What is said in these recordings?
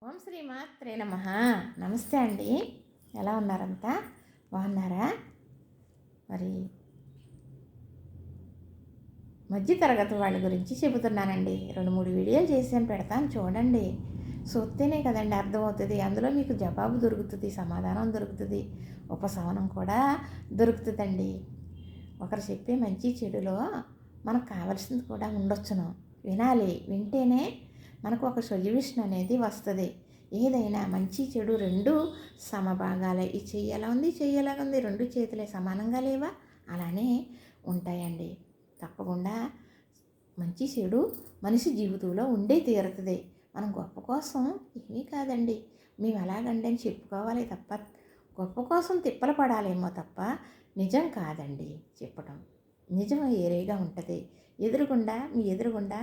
ఓం శ్రీ మాత్రే నమః. నమస్తే అండి. ఎలా ఉన్నారంతా? బాగున్నారా? మరి మధ్య తరగతి వాళ్ళ గురించి చెబుతున్నానండి. 2-3 వీడియోలు చేసాను, పెడతాను చూడండి. చూస్తేనే కదండి అర్థమవుతుంది. అందులో మీకు జవాబు దొరుకుతుంది, సమాధానం దొరుకుతుంది, ఉపశమనం కూడా దొరుకుతుందండి. ఒకరు చెప్పే మంచి చెడులో మనకు కావాల్సింది కూడా ఉండొచ్చును. వినాలి. వింటేనే మనకు ఒక సొల్యూషన్ అనేది వస్తుంది. ఏదైనా మంచి చెడు రెండు సమభాగాలే. ఈ చెయ్యి ఎలా ఉంది, చెయ్యి ఎలాగ ఉంది, రెండు చేతులే సమానంగా లేవా? అలానే ఉంటాయండి. తప్పకుండా మంచి చెడు మనిషి జీవితంలో ఉండే తీరుతుంది. మనం గొప్ప కోసం ఏమీ కాదండి. మేము ఎలాగండి అని చెప్పుకోవాలి తప్ప, గొప్ప కోసం తిప్పలు పడాలేమో తప్ప నిజం కాదండి చెప్పటం. నిజం వేరేగా ఉంటుంది. మీ ఎదురుగుండా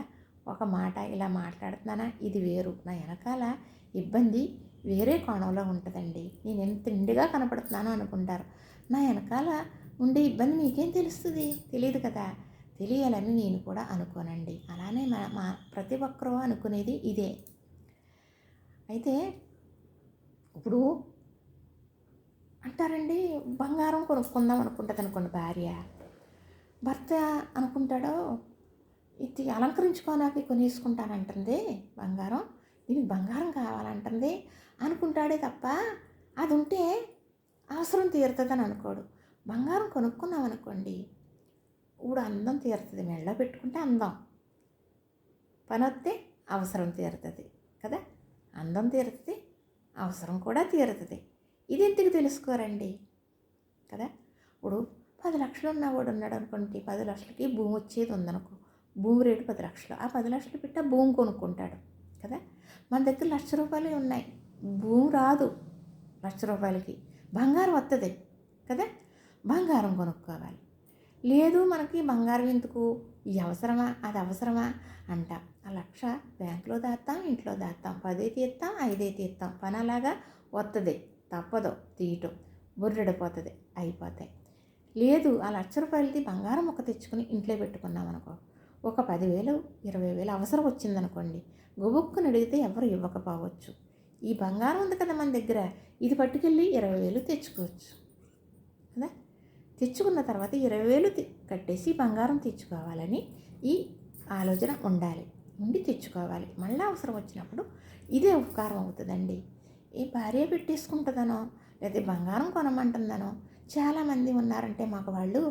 ఒక మాట ఇలా మాట్లాడుతున్నానా, ఇది వేరు. నా వెనకాల ఇబ్బంది వేరే కోణంలో ఉంటుందండి. నేను ఎంత నిండుగా కనపడుతున్నానో అనుకుంటారు. నా వెనకాల ఉండే ఇబ్బంది మీకేం తెలుస్తుంది? తెలియదు కదా. తెలియాలని నేను కూడా అనుకోనండి. అలానే మా ప్రతి ఒక్కరూ అనుకునేది ఇదే. అయితే ఇప్పుడు అంటారండి, బంగారం కొనుక్కుందాం అనుకుంటుంది అనుకోండి భార్య. భర్త అనుకుంటాడో, ఇది అలంకరించుకోనాకి కొనేసుకుంటానంటుంది బంగారం, దీనికి బంగారం కావాలంటుంది అనుకుంటాడే తప్ప అది ఉంటే అవసరం తీరుతుందని అనుకోడు. బంగారం కొనుక్కున్నాం అనుకోండి, ఇప్పుడు అందం తీరుతుంది. మెళ్ళో పెట్టుకుంటే అందం, పని వస్తే అవసరం తీరుతుంది కదా. అందం తీరుతుంది, అవసరం కూడా తీరుతుంది. ఇది ఎందుకు తెలుసుకోరండి కదా. ఇప్పుడు 10 లక్షలు ఉన్నవాడు ఉన్నాడు అనుకోండి, 10 లక్షలకి భూమి వచ్చేది ఉందనుకో, భూమి రేటు 10 లక్షలు. ఆ 10 లక్షలు పెట్టి ఆ భూమి కొనుక్కుంటాడు కదా. మన దగ్గర 1,00,000 రూపాయలు ఉన్నాయి, భూమి రాదు. 1,00,000 రూపాయలకి బంగారం వస్తుంది కదా. బంగారం కొనుక్కోవాలి. లేదు మనకి బంగారం ఎందుకు, ఇది అవసరమా అది అవసరమా అంట. ఆ 1,00,000 బ్యాంకులో దాస్తాం, ఇంట్లో దాస్తాం, 10 తీస్తాం, 5 తీస్తాం. పని అలాగా వస్తుంది, తప్పదు తీయటం. బుర్రెడిపోతుంది, అయిపోతాయి. లేదు ఆ 1,00,000 రూపాయలది బంగారం ఒక తెచ్చుకుని ఇంట్లో పెట్టుకున్నాం అనుకో, ఒక 10,000 20,000 అవసరం వచ్చిందనుకోండి, గొబుక్కుని అడిగితే ఎవరు ఇవ్వకపోవచ్చు. ఈ బంగారం ఉంది కదా మన దగ్గర, ఇది పట్టుకెళ్ళి 20,000 తెచ్చుకోవచ్చు కదా. తెచ్చుకున్న తర్వాత 20,000 కట్టేసి బంగారం తెచ్చుకోవాలని ఈ ఆలోచన ఉండాలి. ఉండి తెచ్చుకోవాలి. మళ్ళీ అవసరం వచ్చినప్పుడు ఇదే ఉపకారం అవుతుందండి. ఈ భార్య పెట్టేసుకుంటుందనో, లేదా బంగారం కొనమంటుందనో. చాలామంది ఉన్నారంటే మాకు వాళ్ళు,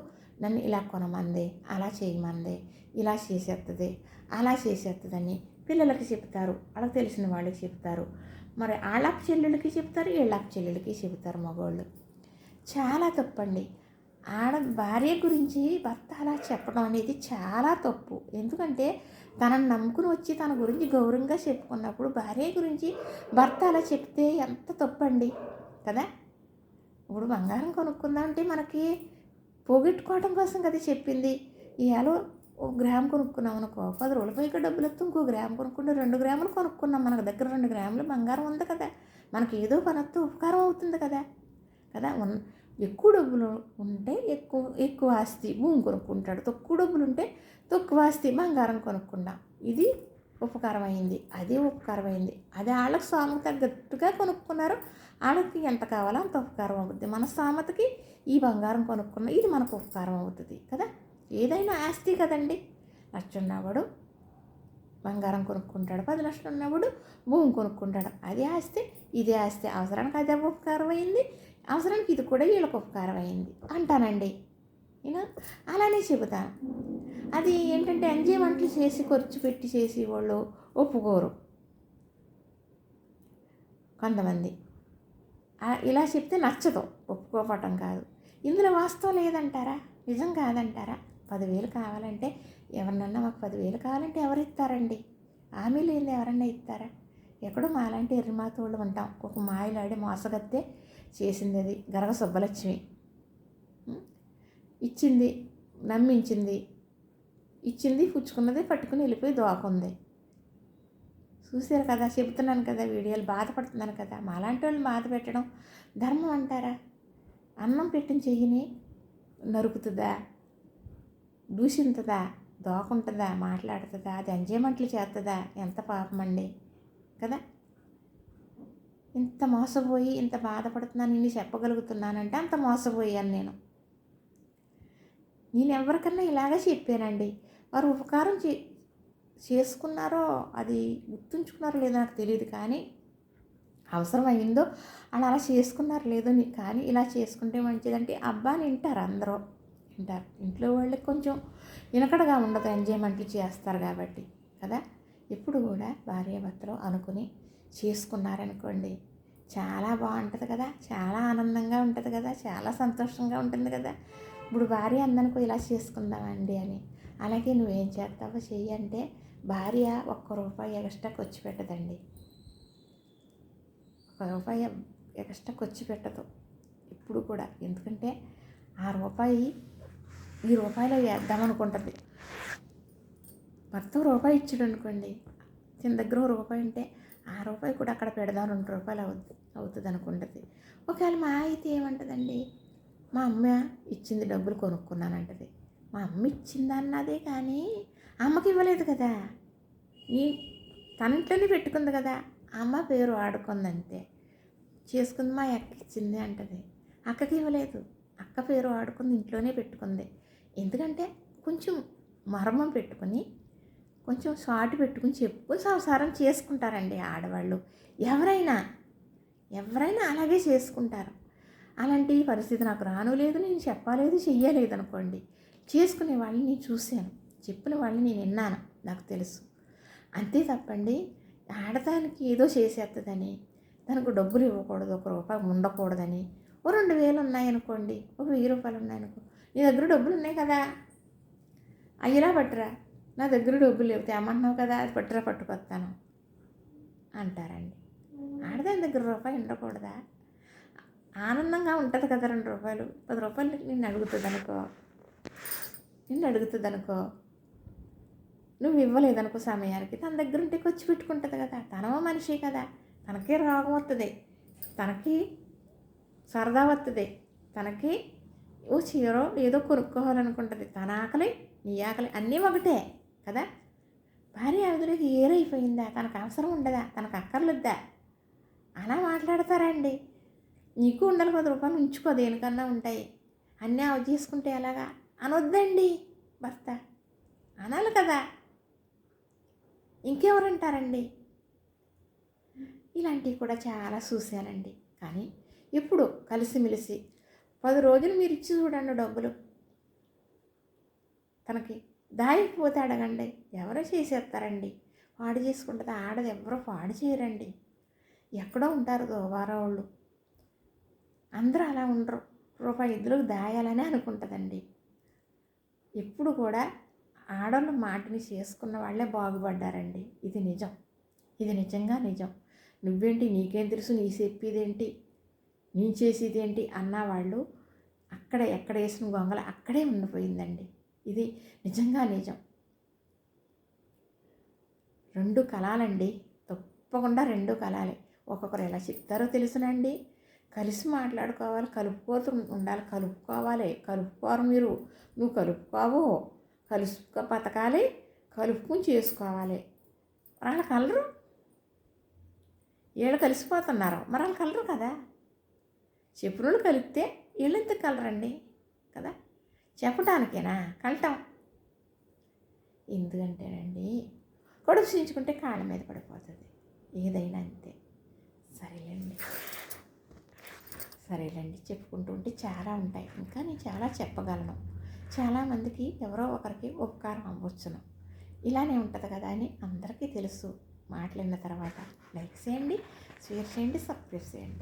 నన్ను ఇలా కొనమంది, అలా చేయమంది, ఇలా చేసేస్తుంది, అలా చేసేస్తుందని పిల్లలకి చెప్తారు, వాళ్ళకి తెలిసిన వాళ్ళకి చెప్తారు. మరి వాళ్ళ చెల్లెలకి చెప్తారు, వీళ్ళ చెల్లెలకి చెప్తారు మగవాళ్ళు. చాలా తప్పండి. భార్య గురించి భర్త అలా చెప్పడం అనేది చాలా తప్పు. ఎందుకంటే తనను నమ్ముకుని వచ్చి తన గురించి గౌరవంగా చెప్పుకున్నప్పుడు భార్య గురించి భర్త అలా చెప్తే ఎంత తప్పండి కదా. ఇప్పుడు బంగారం కొనుక్కుందాం అంటే మనకి పోగొట్టుకోవడం కోసం కదా చెప్పింది. ఇవాళ 1 గ్రాము కొనుక్కున్నాం అనుకో, 10 రూపాయలకి డబ్బులు వస్తే ఇంకో గ్రాము కొనుక్కుంటే 2 గ్రాములు కొనుక్కున్నాం. మనకు దగ్గర 2 గ్రాములు బంగారం ఉంది కదా. మనకి ఏదో పని వస్తే ఉపకారం అవుతుంది కదా. ఎక్కువ డబ్బులు ఉంటే ఎక్కువ ఆస్తి భూమి కొనుక్కుంటాడు, తక్కువ డబ్బులు ఉంటే తక్కువ ఆస్తి బంగారం కొనుక్కుంటాం. ఇది ఉపకారం అయింది, అదే ఉపకారం అయింది. అదే వాళ్ళకి స్తోమత తగ్గట్టుగా కొనుక్కున్నారు, వాళ్ళకి ఎంత కావాలో అంత ఉపకారం అవుతుంది. మన స్తోమతకి ఈ బంగారం కొనుక్కున్న ఇది మనకు ఉపకారం అవుతుంది కదా. ఏదైనా ఆస్తి కదండి. 1,00,000 ఉన్నవాడు బంగారం కొనుక్కుంటాడు, 10 లక్షలు ఉన్నవాడు భూమి కొనుక్కుంటాడు. అదే ఆస్తి, ఇదే ఆస్తి. అవసరానికి అదే ఉపకారం అయింది, అవసరానికి ఇది కూడా వీళ్ళకి ఉపకారం అయింది అంటానండి నేను. అలానే చెబుతాను. అది ఏంటంటే ఎంజాయ్మెంట్లు చేసి ఖర్చు పెట్టి చేసి వాళ్ళు ఒప్పుకోరు కొంతమంది. ఇలా చెప్తే నచ్చదు, ఒప్పుకోవటం కాదు. ఇందులో వాస్తవం లేదంటారా, నిజం కాదంటారా? 10,000 కావాలంటే ఎవరినన్నా, మాకు 10,000 కావాలంటే ఎవరు ఇస్తారండి? హామీ లేనిది ఎవరన్నా ఇస్తారా? ఎక్కడో మాలాంటి ఎర్రిమాతోళ్ళు ఉంటాం. ఒక మాయలాడి మోసగత్తే చేసింది అది గరగ సుబ్బలక్ష్మి. ఇచ్చింది, నమ్మించింది, ఇచ్చింది, పుచ్చుకున్నది, పట్టుకుని వెళ్ళిపోయి దోకుంది. చూసారు కదా, చెబుతున్నాను కదా, వీడియోలు బాధపడుతున్నాను కదా. మాలాంటి వాళ్ళు బాధ పెట్టడం ధర్మం అంటారా? అన్నం పెట్టిన చెయ్యిని నరుకుతుందా, దూషింతుందా, దోకుంటుందా, మాట్లాడుతుందా, అది ఎంజాయ్మెంట్లు చేస్తుందా? ఎంత పాపం అండి కదా. ఇంత మోసపోయి ఇంత బాధపడుతున్నాను ఇన్ని చెప్పగలుగుతున్నానంటే అంత మోసపోయాను నేను ఎవరికన్నా ఇలాగే చెప్పానండి. వారు ఉపకారం చేసుకున్నారో అది గుర్తుంచుకున్నారో లేదో నాకు తెలియదు, కానీ అవసరం అయిందో అలా చేసుకున్నారో లేదో కానీ ఇలా చేసుకుంటే మంచిదంటే అబ్బా అని వింటారు, అందరూ వింటారు. ఇంట్లో వాళ్ళకి కొంచెం వినకడగా ఉండదు, ఎంజాయ్మెంట్లు చేస్తారు కాబట్టి కదా. ఎప్పుడు కూడా భార్యాభర్తలు అనుకుని చేసుకున్నారనుకోండి చాలా బాగుంటుంది కదా, చాలా ఆనందంగా ఉంటుంది కదా, చాలా సంతోషంగా ఉంటుంది కదా. ఇప్పుడు భార్య అందనుకో ఇలా చేసుకుందామండి అని, అలాగే నువ్వేం చేస్తావో చెయ్యి అంటే భార్య ₹1 ఎక్స్ట్రా ఖర్చు పెట్టదండి. ₹1 ఎక్స్ట్రా ఖర్చు పెట్టదు ఇప్పుడు కూడా. ఎందుకంటే ₹1 ఈ రూపాయలో వేద్దామనుకుంటుంది. భర్త ₹1 ఇచ్చాడు అనుకోండి, తన దగ్గర ₹1 ఉంటే ₹1 కూడా అక్కడ పెడదాం, ₹2 అవుతుంది అనుకుంటుంది. ఒకవేళ మా అయితే ఏమంటుందండి, మా అమ్మ ఇచ్చింది డబ్బులు కొనుక్కున్నానంటది. మా అమ్మ ఇచ్చింది అన్నదే కానీ అమ్మకి ఇవ్వలేదు కదా, తన ఇంట్లోనే పెట్టుకుంది కదా, అమ్మ పేరు వాడుకుంది అంతే. చేసుకుంది మా అక్క ఇచ్చింది అంటది. అక్కకి ఇవ్వలేదు, అక్క పేరు వాడుకుంది, ఇంట్లోనే పెట్టుకుంది. ఎందుకంటే కొంచెం మర్మం పెట్టుకొని కొంచెం సాటు పెట్టుకుని చెప్పుకొని సంసారం చేసుకుంటారండి ఆడవాళ్ళు. ఎవరైనా అలాగే చేసుకుంటారు. అలాంటి పరిస్థితి నాకు రాను లేదు, నేను చెప్పలేదు చెయ్యలేదు అనుకోండి, చేసుకునే వాళ్ళని నేను చూశాను, చెప్పిన వాళ్ళని నేను విన్నాను, నాకు తెలుసు. అంతే తప్పండి ఆడదానికి ఏదో చేసేస్తుందని, దానికి డబ్బులు ఇవ్వకూడదు, ₹1 ఉండకూడదని. ఓ 2,000 ఉన్నాయనుకోండి, ఒక ₹1000 ఉన్నాయనుకో, నీ దగ్గర డబ్బులు ఉన్నాయి కదా, అయ్యిలా పట్టురా, నా దగ్గర డబ్బులు లేవు తేమంటున్నావు కదా, అది పట్టుకొస్తాను అంటారండి. ఆడదాని దగ్గర ₹1 ఉండకూడదా? ఆనందంగా ఉంటుంది కదా, ₹2 ₹10 నిన్ను అడుగుతుంది అనుకో, నువ్వు ఇవ్వలేదనుకో సమయానికి, తన దగ్గర ఉంటే ఖర్చు పెట్టుకుంటుంది కదా, తనో మనిషి కదా, తనకే రోగం వస్తుంది, తనకి సరదా వస్తుంది, తనకి ఓ చీరో ఏదో కొనుక్కోవాలనుకుంటుంది, తన ఆకలి నీ ఆకలి అన్నీ ఒకటే కదా. భార్య అవతలకి ఏరైపోయిందా, తనకు అవసరం ఉండదా, తనకు అక్కర్లేద్దా, అలా మాట్లాడతారండి. నీకు ఉండాలి ₹10 ఉంచుకో, దేనికన్నా ఉంటాయి, అన్నీ అవి చేసుకుంటే ఎలాగా అనొద్దండి. భర్త అనాలి కదా, ఇంకెవరంటారండి. ఇలాంటివి కూడా చాలా చూశానండి. కానీ ఇప్పుడు కలిసిమెలిసి 10 రోజులు మీరు ఇచ్చి చూడండి డబ్బులు, తనకి దాయిపోతే అడగండి, ఎవరో చేసేస్తారండి. పాడు చేసుకుంటుంది ఆడది, ఎవరో పాడు చేయరండి. ఎక్కడో ఉంటారు వారవాళ్ళు, అందరూ అలా ఉండరు. ₹2 దాయాలని అనుకుంటుందండి. ఎప్పుడు కూడా ఆడవాళ్ళ మాటని చేసుకున్న వాళ్ళే బాగుపడ్డారండి. ఇది నిజం, ఇది నిజంగా నిజం. నువ్వేంటి, నీకేం తెలుసు, నీ చెప్పేదేంటి, నేను చేసేదేంటి అన్నవాళ్ళు ఎక్కడ వేసిన గొంగల అక్కడే ఉండిపోయిందండి. ఇది నిజంగా నిజం. 2 కలాలండి, తప్పకుండా 2 కలాలే. ఒక్కొక్కరు ఎలా చెప్తారో తెలుసునండి. కలిసి మాట్లాడుకోవాలి, కలుపుకోతూ ఉండాలి, కలుపుకోరు మీరు, నువ్వు కలుపుకోవు, బతకాలి, కలుపుకుని చేసుకోవాలి. వాళ్ళు కలరు, వీళ్ళు కలిసిపోతున్నారు, మరి వాళ్ళు కలరు కదా. చెప్పినోళ్ళు కలిపితే వీళ్ళు ఎంత కలరండి కదా, చెప్పడానికేనా కలటం. ఎందుకంటేనండి కడుపు చించుకుంటే కాళ్ళ మీద పడిపోతుంది, ఏదైనా అంతే. సరేలేండి చెప్పుకుంటూ ఉంటే చాలా ఉంటాయి, ఇంకా నేను చాలా చెప్పగలను. చాలామందికి ఎవరో ఒకరికి ఉపకారం అవ్వచ్చును, ఇలానే ఉంటుంది కదా అని అందరికీ తెలుసు. మాట్లాడిన తర్వాత లైక్ చేయండి, షేర్ చేయండి, సబ్స్క్రైబ్ చేయండి.